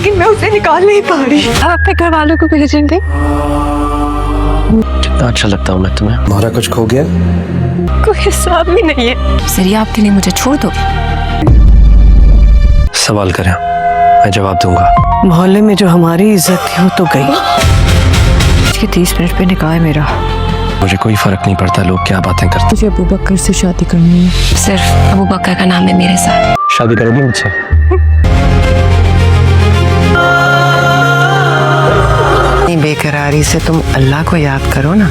लेकिन मैं उसे निकाल नहीं पा रही। आप अपने घर वालों को भेजेंगे? कितना अच्छा लगता हूँ मैं तुम्हें। तुम्हारा कुछ खो गया? कोई हिसाब भी नहीं है। जरियाब के लिए मुझे छोड़ दो। सवाल करें, मैं जवाब दूंगा। मोहल्ले में जो हमारी इज्जत थी वो तो गई। इसके 30 मिनट पे निकाह है मेरा। मुझे कोई फर्क नहीं पड़ता लोग क्या बातें करते। मुझे अबू बकर से शादी करनी है। सिर्फ अबू बकर का नाम है मेरे साथ। शादी करोगी मुझसे? बेकरारी से तुम अल्लाह को याद करो ना,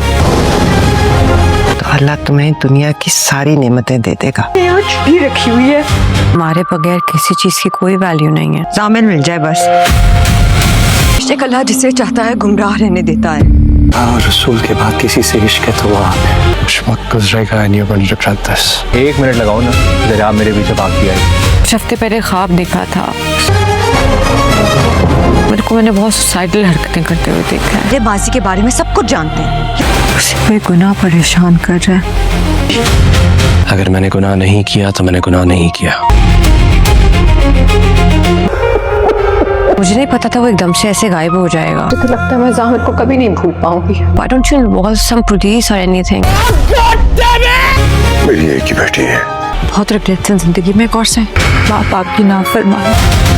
तो अल्लाह तुम्हें दुनिया की सारी नेमतें दे देगा। यहाँ छुट्टी रखी हुई है। हमारे बगैर किसी चीज की कोई वैल्यू नहीं है। जामिन मिल जाए बस। इश्क अल्लाह जिसे चाहता है गुमराह रहने देता है। और रसूल के बाद किसी से इश्क है तो वो आप है। कुछ वक्त गुजरेगा and you're going to regret this। 1 minute लगाओ ना, जरा आप मेरे पीछे भाग गया है। कुछ हफ्ते पहले ख्वाब देखा था, मैंने बहुत सुसाइडल हरकतें करते हुए देखा है। ये बाजी के बारे में सब कुछ जानते हैं। उसे कोई गुनाह परेशान कर रहा है। अगर मैंने गुनाह नहीं किया तो मैंने गुनाह नहीं किया। मुझे नहीं पता था वो एकदम से ऐसे गायब हो जाएगा। मुझे तो लगता है मैं जामिर को कभी नहीं भूल पाऊंगी। Why don't you involve some police or anything? मेरी एक ही बेटी है। बहुत रिग्रेट्स हैं जिंदगी में। एक और से बाप आपकी नाफरमान।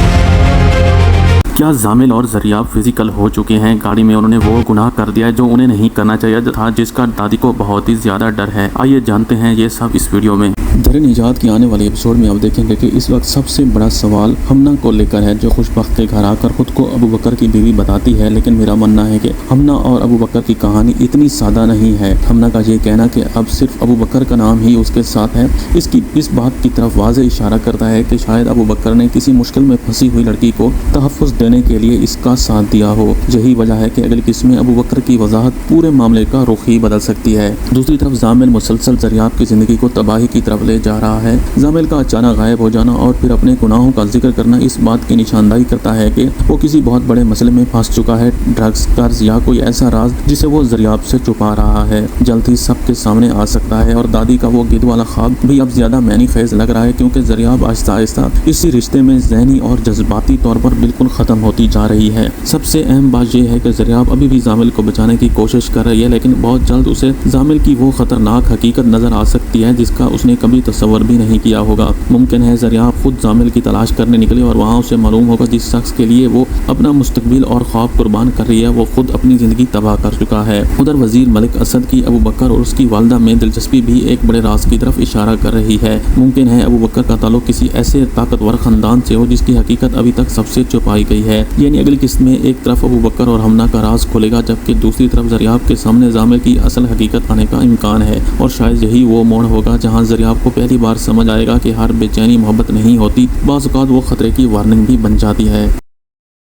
क्या जामिल और जरियाब फिजिकल हो चुके हैं? गाड़ी में उन्होंने वो गुनाह कर दिया है जो उन्हें नहीं करना चाहिए था, जिसका दादी को बहुत ही ज्यादा डर है। आइए जानते हैं ये सब इस वीडियो में। दर निजात की आने वाले एपिसोड में आप देखेंगे कि इस वक्त सबसे बड़ा सवाल हमना को लेकर है, जो खुशबख्त के घर आकर खुद को अबू बकर की बीवी बताती है। लेकिन मेरा मानना है कि हमना और अबू बकर की कहानी इतनी सादा नहीं है। हमना का ये कहना कि अब सिर्फ अबू बकर का नाम ही उसके साथ है, इस बात की तरफ वाज़ेह इशारा करता है कि शायद अबू बकर ने किसी मुश्किल में फंसी हुई लड़की को तहफ़्फ़ुज़ देने के लिए इसका साथ दिया हो। यही वजह है कि अगली किस्त में अबू बकर की वजाहत पूरे मामले का रुख ही बदल सकती है। दूसरी तरफ जामिल मुसलसल जरियाब की जिंदगी को तबाही की तरफ ले जा रहा है। जामिल का अचानक गायब हो जाना और फिर अपने गुनाहों का जिक्र करना इस बात की निशानदाही करता है कि वो किसी बहुत बड़े मसले में फंस चुका है। ड्रग्स, कर्ज या कोई ऐसा राज जिसे वो जरियाब से छुपा रहा है, जल्द ही सबके सामने आ सकता है। और दादी का वो गिद्ध वाला ख्वाब भी अब ज्यादा मैनी खेज लग रहा है, क्योंकि जरियाब आहिस्ता आहिस्ता इसी रिश्ते में ज़हनी और जज्बाती तौर पर बिल्कुल ख़त्म होती जा रही है। सबसे अहम बात यह है कि जरियाब अभी भी जामिल को बचाने की कोशिश कर रही है, लेकिन बहुत जल्द उसे जामिल की वो खतरनाक हकीकत नजर आ सकती है जिसका उसने कभी तस्वर भी नहीं किया होगा। मुमकिन है जरियाब खुद जामिल की तलाश करने निकले और वहाँ उसे मालूम होगा जिस शख्स के लिए वो अपना मुस्तकबिल और ख्वाब कुर्बान कर रही है वो खुद अपनी जिंदगी तबाह कर चुका है। उधर वजीर मलिक असद की अबू बकर और उसकी वालदा में दिलचस्पी भी एक बड़े राज की तरफ इशारा कर रही है। मुमकिन है अबू बकर का ताल्लुक किसी ऐसे ताकतवर खानदान से हो जिसकी हकीकत अभी तक सबसे छुपाई गई है। यानी अगली किस्त में एक तरफ अबू बकर और हमना का राज खुलेगा, जबकि दूसरी तरफ जरियाब के सामने जामिल की असल हकीकत आने का इम्कान है। और शायद यही वो मोड़ होगा जहाँ जरियाब को पहली बार समझ आएगा कि हर बेचैनी मोहब्बत नहीं होती, बाज़ औक़ात वो खतरे की वार्निंग भी बन जाती है।